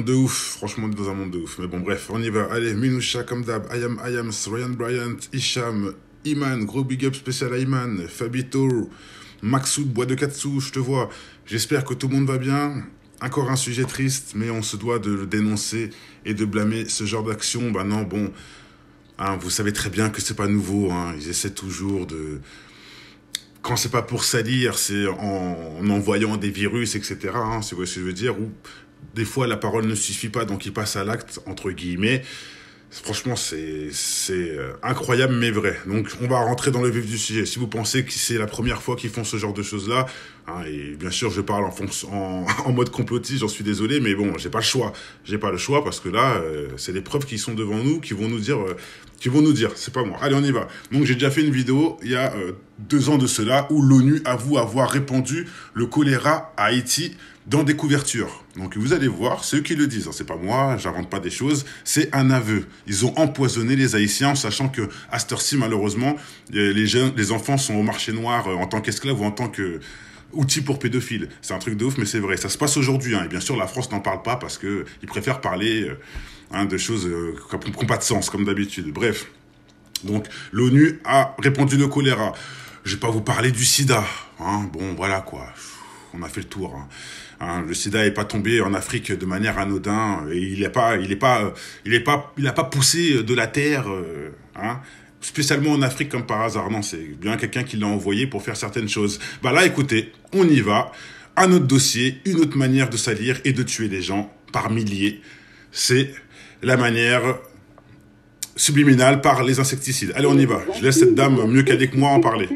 De ouf, franchement on est dans un monde de ouf. Mais bon bref, on y va. Allez, Minoucha comme d'hab, Ayam, Ryan Bryant, Hicham, Iman, gros big up spécial à Iman, Fabito, Maxoud, Bois de Katsu, je te vois. J'espère que tout le monde va bien. Encore un sujet triste, mais on se doit de le dénoncer et de blâmer ce genre d'action. Bah non, bon, hein, vous savez très bien que c'est pas nouveau. Hein. Ils essaient toujours de... Quand c'est pas pour salir, c'est en envoyant des virus, etc. Hein, c'est ce que je veux dire. Ou des fois, la parole ne suffit pas, donc ils passent à l'acte, entre guillemets. Franchement, c'est incroyable, mais vrai. Donc, on va rentrer dans le vif du sujet. Si vous pensez que c'est la première fois qu'ils font ce genre de choses-là, hein, et bien sûr, je parle en mode complotiste, j'en suis désolé, mais bon, j'ai pas le choix. J'ai pas le choix parce que là, c'est les preuves qui sont devant nous, qui vont nous dire, c'est pas moi. Allez, on y va. Donc, j'ai déjà fait une vidéo, il y a 2 ans de cela, où l'ONU avoue avoir répandu le choléra à Haïti dans des couvertures. Donc vous allez voir, c'est eux qui le disent. C'est pas moi, j'invente pas des choses, c'est un aveu. Ils ont empoisonné les Haïtiens, sachant que à cette heure-ci, malheureusement, les enfants sont au marché noir en tant qu'esclaves ou en tant que outil pour pédophiles. C'est un truc de ouf, mais c'est vrai. Ça se passe aujourd'hui. Hein. Et bien sûr, la France n'en parle pas parce que ils préfèrent parler de choses qui n'ont pas de sens, comme d'habitude. Bref. Donc, l'ONU a répandu le choléra. Je vais pas vous parler du sida. Hein. Bon, voilà quoi. On a fait le tour. Hein, le sida n'est pas tombé en Afrique de manière anodine et il a pas poussé de la terre, hein, spécialement en Afrique comme par hasard. Non, c'est bien quelqu'un qui l'a envoyé pour faire certaines choses. Bah là, écoutez, on y va. Un autre dossier, une autre manière de salir et de tuer les gens par milliers. C'est la manière subliminale par les insecticides. Allez, on y va. Je laisse cette dame mieux qu'elle que moi en parler.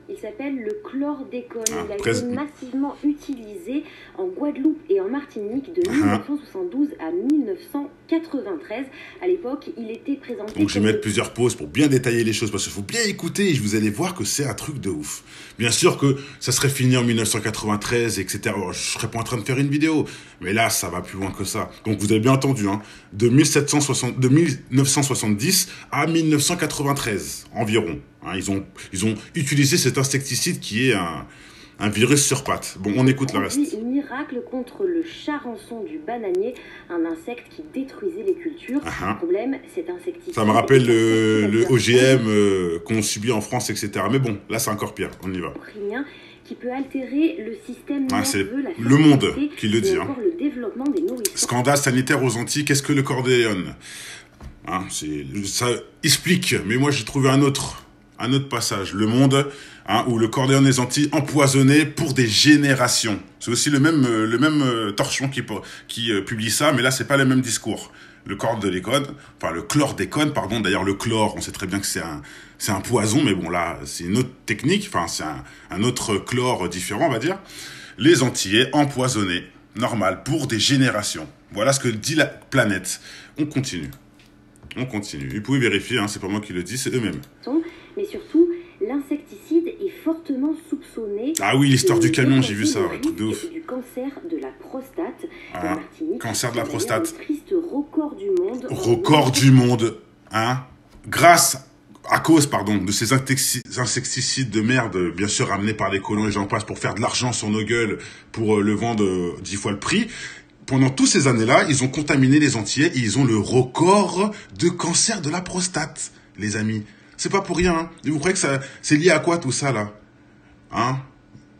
Il s'appelle le chlordécone. Il a été massivement utilisé en Guadeloupe et en Martinique de 1972 à 1993. À l'époque, il était présenté... Donc je vais mettre plusieurs pauses pour bien détailler les choses, parce qu'il faut bien écouter et vous allez voir que c'est un truc de ouf. Bien sûr que ça serait fini en 1993, etc. Alors, je serais pas en train de faire une vidéo, mais là, ça va plus loin que ça. Donc vous avez bien entendu, hein, de 1970 à 1993 environ. Hein, ils ont utilisé cet insecticide qui est un virus sur pattes. Bon, on écoute le reste. Miracle contre le charançon du bananier, un insecte qui détruisait les cultures. Le problème, cet insecticide... Ça me rappelle le OGM qu'on subit en France, etc. Mais bon, là, c'est encore pire. On y va. Qui peut altérer le système nerveux, c'est Le Monde qui le dit. Hein. Le développement des nourrissons. Scandale sanitaire aux Antilles, qu'est-ce que le chlordécone, hein, ça explique, mais moi j'ai trouvé un autre passage, Le Monde, hein, où le chlordécone des Antilles empoisonné pour des générations. C'est aussi le même torchon qui publie ça, mais là c'est pas le même discours. Le chlordécone, pardon. D'ailleurs, le chlore, on sait très bien que c'est un poison, mais bon, là, c'est une autre technique. Enfin, c'est un autre chlore différent, on va dire. Les Antillais empoisonnés, normal, pour des générations. Voilà ce que dit la planète. On continue. Vous pouvez vérifier, hein, c'est pas moi qui le dis, c'est eux-mêmes. Mais surtout, l'insecticide est fortement soupçonné... Ah oui, l'histoire du camion, j'ai vu ça, un truc de ouf. Du cancer de la prostate. Cancer de la prostate. Triste record du monde. Record du monde, hein. À cause de ces insecticides de merde, bien sûr amenés par les colons et j'en passe pour faire de l'argent sur nos gueules, pour le vendre 10 fois le prix. Pendant toutes ces années-là, ils ont contaminé les Antillais et ils ont le record de cancer de la prostate, les amis. C'est pas pour rien, hein. Et vous croyez que c'est lié à quoi tout ça, là? Hein?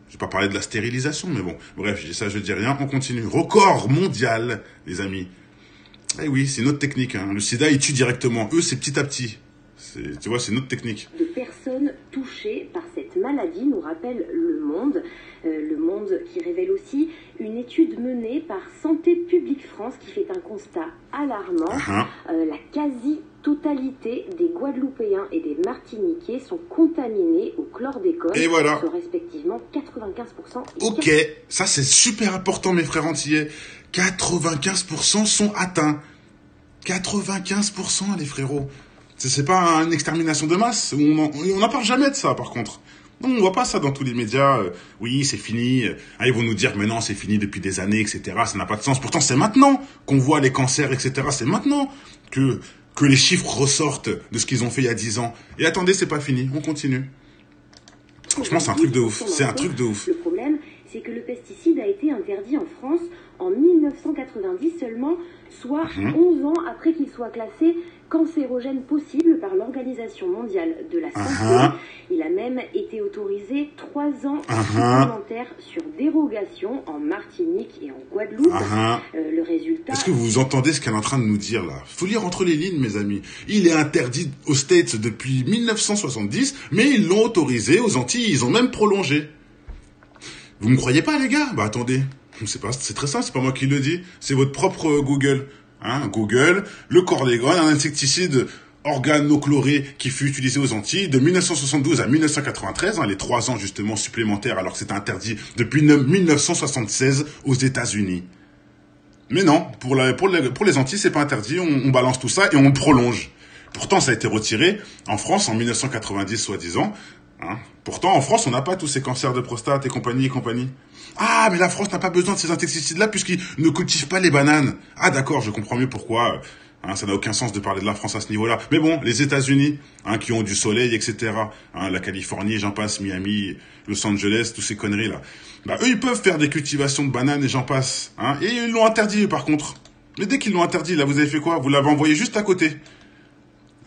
Je vais pas parler de la stérilisation, mais bon. Bref, je dis rien, on continue. Record mondial, les amis. Eh oui, c'est une autre technique, hein. Le sida, il tue directement. Eux, c'est petit à petit. Tu vois, c'est une autre technique. De personnes touchées par cette maladie, nous rappelle Le Monde. Le Monde qui révèle aussi une étude menée par Santé publique France qui fait un constat alarmant. La quasi-totalité des Guadeloupéens et des Martiniquais sont contaminés au chlordécone. Et voilà. Soit respectivement 95%. Ok, ça c'est super important, mes frères antillais. 95% sont atteints. 95%, les frérots. C'est pas une extermination de masse. On n'en parle jamais de ça, par contre. Non, on voit pas ça dans tous les médias. Oui, c'est fini. Ils vont nous dire que maintenant, c'est fini depuis des années, etc. Ça n'a pas de sens. Pourtant, c'est maintenant qu'on voit les cancers, etc. C'est maintenant que les chiffres ressortent de ce qu'ils ont fait il y a 10 ans. Et attendez, c'est pas fini. On continue. Franchement, c'est un truc de ouf. C'est un truc de ouf. Le problème, c'est que le pesticide a été interdit en France en 1990 seulement, soit 11 ans après qu'il soit classé cancérogène possible par l'Organisation mondiale de la santé. Il a même été autorisé 3 ans supplémentaires sur dérogation en Martinique et en Guadeloupe. Le résultat... Est-ce que vous entendez ce qu'elle est en train de nous dire là? Faut lire entre les lignes, mes amis. Il est interdit aux States depuis 1970, mais ils l'ont autorisé aux Antilles, ils ont même prolongé. Vous me croyez pas, les gars? Bah attendez, c'est très simple, c'est pas moi qui le dis, c'est votre propre Google. Google, le chlordécone, un insecticide organochloré qui fut utilisé aux Antilles de 1972 à 1993, les 3 ans justement supplémentaires, alors que c'était interdit depuis 1976 aux États-Unis. Mais non, pour les Antilles, c'est pas interdit, on balance tout ça et on le prolonge. Pourtant, ça a été retiré en France en 1990, soi-disant. Pourtant, en France, on n'a pas tous ces cancers de prostate et compagnie et compagnie. Ah, mais la France n'a pas besoin de ces insecticides-là puisqu'ils ne cultivent pas les bananes. Ah, d'accord, je comprends mieux pourquoi. Ça n'a aucun sens de parler de la France à ce niveau-là. Mais bon, les États-Unis, qui ont du soleil, etc. La Californie, j'en passe, Miami, Los Angeles, tous ces conneries-là. Bah, eux, ils peuvent faire des cultivations de bananes et j'en passe. Et ils l'ont interdit, par contre. Mais dès qu'ils l'ont interdit, là, vous avez fait quoi? Vous l'avez envoyé juste à côté.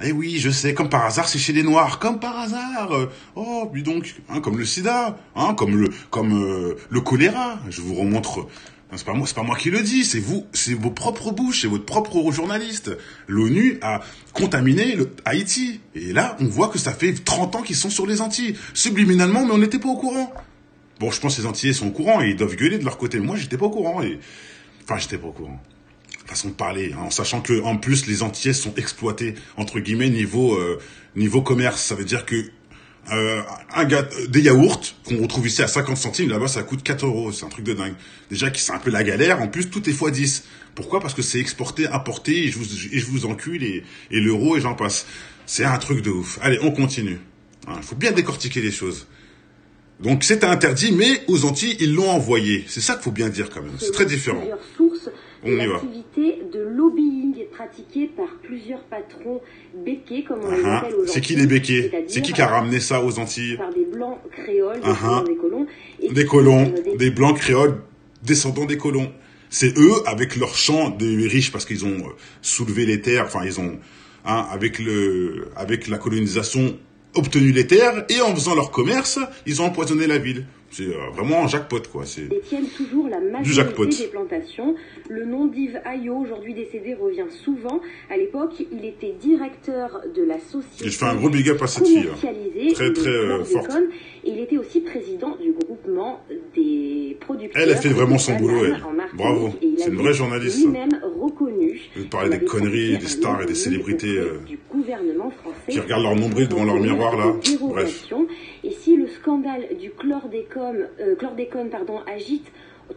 Eh oui, je sais, comme par hasard, c'est chez les Noirs, comme par hasard. Oh, puis donc, comme le sida, comme le choléra. Je vous remontre. C'est pas moi qui le dis, c'est vous, c'est vos propres bouches, c'est votre propre journaliste. L'ONU a contaminé Haïti. Et là, on voit que ça fait 30 ans qu'ils sont sur les Antilles. Subliminalement, mais on n'était pas au courant. Bon, je pense que les Antillais sont au courant et ils doivent gueuler de leur côté. Moi, j'étais pas au courant. J'étais pas au courant. Façon de parler, en sachant que en plus les Antillais sont exploités entre guillemets niveau commerce. Ça veut dire que des yaourts qu'on retrouve ici à 50 centimes, là-bas ça coûte 4 €. C'est un truc de dingue. Déjà que c'est un peu la galère. En plus tout est x10. Pourquoi? Parce que c'est exporté, importé, et je vous encule et l'euro et j'en passe. C'est un truc de ouf. Allez, on continue. Il faut bien décortiquer les choses. Donc c'était interdit, mais aux Antilles ils l'ont envoyé. C'est ça qu'il faut bien dire quand même. C'est très différent. On y va. L'activité de lobbying est pratiquée par plusieurs patrons béquets, comme on les appelle aujourd'hui. C'est qui les béquets? C'est qui a ramené ça aux Antilles? Par des blancs créoles, des colons. Des colons, des blancs créoles, descendants des colons. C'est eux, avec leur champ de riches, parce qu'ils ont soulevé les terres, ils ont, avec la colonisation, obtenu les terres, et en faisant leur commerce, ils ont empoisonné la ville. C'est vraiment un jackpot, quoi. Détiennent toujours la majorité des plantations. Le nom d'Yves Ayot, aujourd'hui décédé, revient souvent. À l'époque, il était directeur de la société. Et je fais un gros big up à cette fille. Très, très forte. Et il était aussi président du groupement des producteurs. Elle a fait vraiment son boulot, elle. Bravo. C'est une vraie journaliste. Lui-même reconnu. Vous parlez des conneries, des stars et des célébrités du gouvernement français qui regardent leur nombril devant leur miroir, là. Bref. Et si le scandale du chlordécone, agite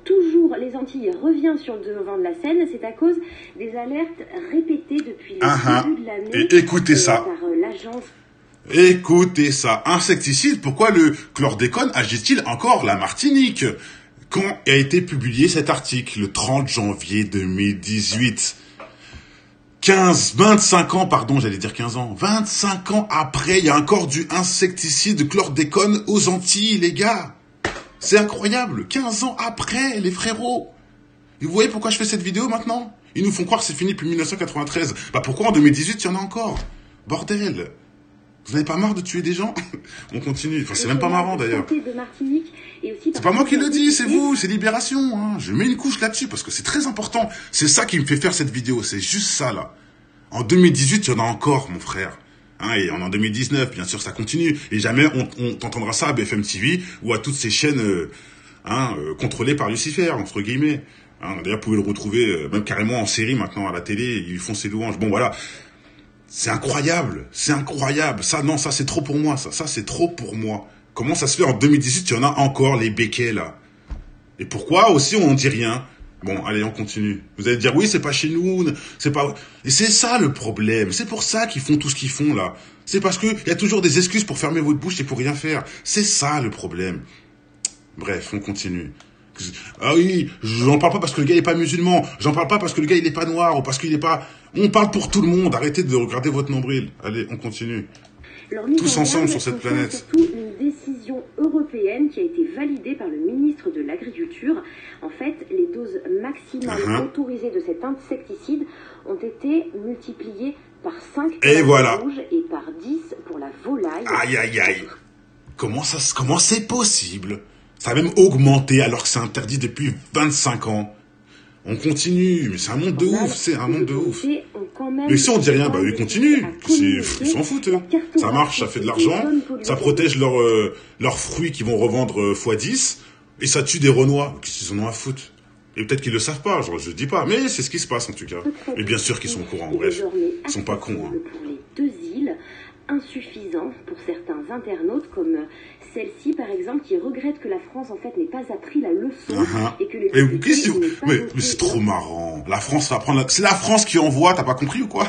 toujours les Antilles et revient sur le devant de la scène, c'est à cause des alertes répétées depuis le début de l'année. Et écoutez ça. Par l'agence. Écoutez ça. Insecticide, pourquoi le chlordécone agite-t-il encore la Martinique? Quand a été publié cet article? Le 30 janvier 2018. 25 ans, pardon, j'allais dire 15 ans. 25 ans après, il y a encore du insecticide chlordécone aux Antilles, les gars. C'est incroyable. 15 ans après, les frérots. Et vous voyez pourquoi je fais cette vidéo maintenant? Ils nous font croire que c'est fini depuis 1993. Bah pourquoi en 2018, il y en a encore? Bordel. Vous n'avez pas marre de tuer des gens? On continue. C'est même pas marrant d'ailleurs. C'est pas moi qui le dis, c'est vous, c'est Libération. Je mets une couche là-dessus parce que c'est très important. C'est ça qui me fait faire cette vidéo, c'est juste ça là. En 2018, il y en a encore, mon frère. Et en 2019, bien sûr, ça continue. Et jamais on t'entendra ça à BFM TV ou à toutes ces chaînes contrôlées par Lucifer, entre guillemets. D'ailleurs, vous pouvez le retrouver même carrément en série maintenant à la télé. Ils font ses louanges. Bon, voilà. C'est incroyable. C'est incroyable. Ça, non, ça, c'est trop pour moi. Ça, c'est trop pour moi. Comment ça se fait en 2018, il y en a encore les béquets, là? Et pourquoi aussi on n'en dit rien? Bon, allez, on continue. Vous allez dire, oui, c'est pas chez nous, c'est pas... Et c'est ça le problème. C'est pour ça qu'ils font tout ce qu'ils font, là. C'est parce qu'il y a toujours des excuses pour fermer votre bouche et pour rien faire. C'est ça le problème. Bref, on continue. Ah oui, j'en parle pas parce que le gars il est pas musulman. J'en parle pas parce que le gars il est pas noir ou parce qu'il est pas... On parle pour tout le monde. Arrêtez de regarder votre nombril. Allez, on continue. tous ensemble sur cette planète. Surtout une décision européenne qui a été validée par le ministre de l'Agriculture. En fait, les doses maximales autorisées de cet insecticide ont été multipliées par 5 pour la rouge et par 10 pour la volaille. Aïe, aïe, aïe. Comment c'est possible? Ça a même augmenté alors que c'est interdit depuis 25 ans. On continue, mais c'est un monde de ouf, c'est un monde de ouf. Mais si on dit rien, bah ils continuent. Ils s'en foutent. Ça marche, ça fait de l'argent, ça protège leurs fruits qu'ils vont revendre x10, et ça tue des Renois. Qu'est-ce qu'ils en ont à foutre? Et peut-être qu'ils le savent pas, je dis pas, mais c'est ce qui se passe en tout cas. Mais bien sûr qu'ils sont au courant, bref. Ils sont pas cons. Pour les 2 îles, insuffisant pour certains internautes comme celle-ci par exemple qui regrette que la France en fait n'ait pas appris la leçon et que mais c'est trop marrant. La France va apprendre. C'est la France qui envoie, t'as pas compris ou quoi?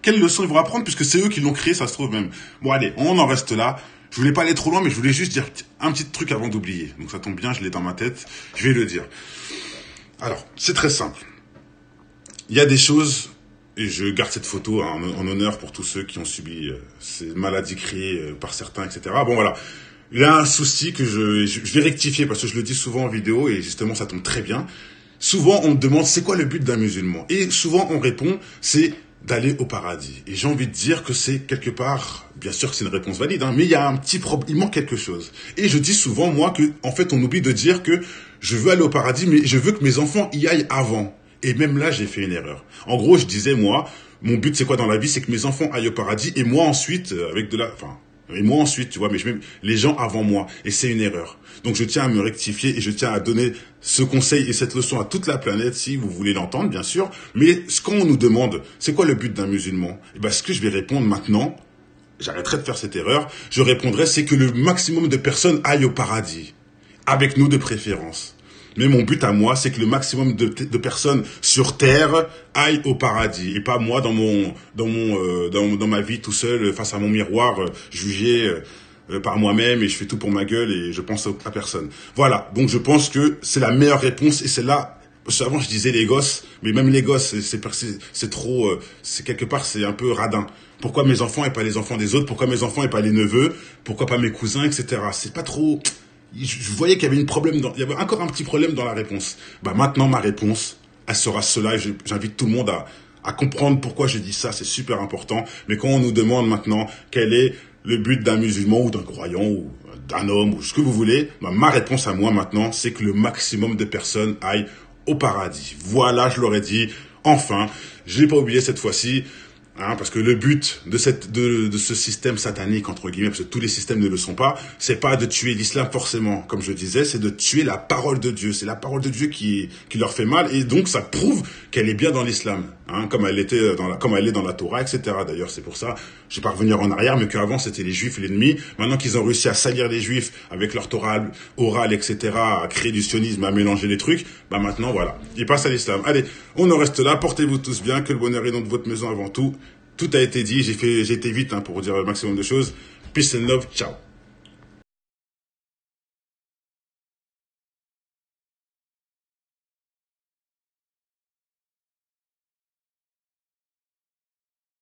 Quelle leçon ils vont apprendre puisque c'est eux qui l'ont créé, ça se trouve même. Bon allez, on en reste là. Je voulais pas aller trop loin, mais je voulais juste dire un petit truc avant d'oublier. Donc ça tombe bien, je l'ai dans ma tête. Je vais le dire. Alors, c'est très simple. Il y a des choses, et je garde cette photo en honneur pour tous ceux qui ont subi ces maladies créées par certains, etc. Bon, voilà. Il y a un souci que je vais rectifier parce que je le dis souvent en vidéo et justement ça tombe très bien. Souvent, on me demande c'est quoi le but d'un musulman? Et souvent, on répond c'est d'aller au paradis. Et j'ai envie de dire que c'est quelque part, bien sûr que c'est une réponse valide, mais il y a un petit problème, il manque quelque chose. Et je dis souvent, moi, que en fait, on oublie de dire que je veux aller au paradis, mais je veux que mes enfants y aillent avant. Et même là, j'ai fait une erreur. En gros, je disais, moi, mon but, c'est quoi dans la vie? C'est que mes enfants aillent au paradis, et moi ensuite, tu vois, mais je mets les gens avant moi. Et c'est une erreur. Donc, je tiens à me rectifier et je tiens à donner ce conseil et cette leçon à toute la planète, si vous voulez l'entendre, bien sûr. Mais quand on nous demande, c'est quoi le but d'un musulman? Eh ben, ce que je vais répondre maintenant, j'arrêterai de faire cette erreur, je répondrai, c'est que le maximum de personnes aillent au paradis. Avec nous de préférence. Mais mon but à moi, c'est que le maximum de personnes sur Terre aillent au paradis. Et pas moi dans ma vie tout seul, face à mon miroir, jugé par moi-même et je fais tout pour ma gueule et je pense à personne. Voilà. Donc je pense que c'est la meilleure réponse et c'est là. Parce qu'avant je disais les gosses, mais même les gosses, c'est trop, c'est quelque part, c'est un peu radin. Pourquoi mes enfants et pas les enfants des autres? Pourquoi mes enfants et pas les neveux? Pourquoi pas mes cousins, etc. C'est pas trop. Je voyais qu'il y avait il y avait encore un petit problème dans la réponse. Bah maintenant ma réponse, elle sera cela. Et j'invite tout le monde à comprendre pourquoi je dis ça. C'est super important. Mais quand on nous demande maintenant quel est le but d'un musulman ou d'un croyant ou d'un homme ou ce que vous voulez, bah ma réponse à moi maintenant, c'est que le maximum de personnes aillent au paradis. Voilà, je l'aurais dit. Enfin, je l'ai pas oublié cette fois-ci. Parce que le but de ce système satanique, entre guillemets, parce que tous les systèmes ne le sont pas, c'est pas de tuer l'islam forcément, comme je disais, c'est de tuer la parole de Dieu. C'est la parole de Dieu qui leur fait mal, et donc ça prouve qu'elle est bien dans l'islam, comme elle est dans la Torah, etc. D'ailleurs, c'est pour ça, je vais pas revenir en arrière, mais qu'avant c'était les Juifs l'ennemi. Maintenant qu'ils ont réussi à salir les Juifs avec leur Torah orale, etc., à créer du sionisme, à mélanger les trucs, bah maintenant voilà, ils passent à l'islam. Allez, on en reste là. Portez-vous tous bien, que le bonheur est dans votre maison avant tout. Tout a été dit, j'ai été vite pour dire le maximum de choses. Peace and love, ciao.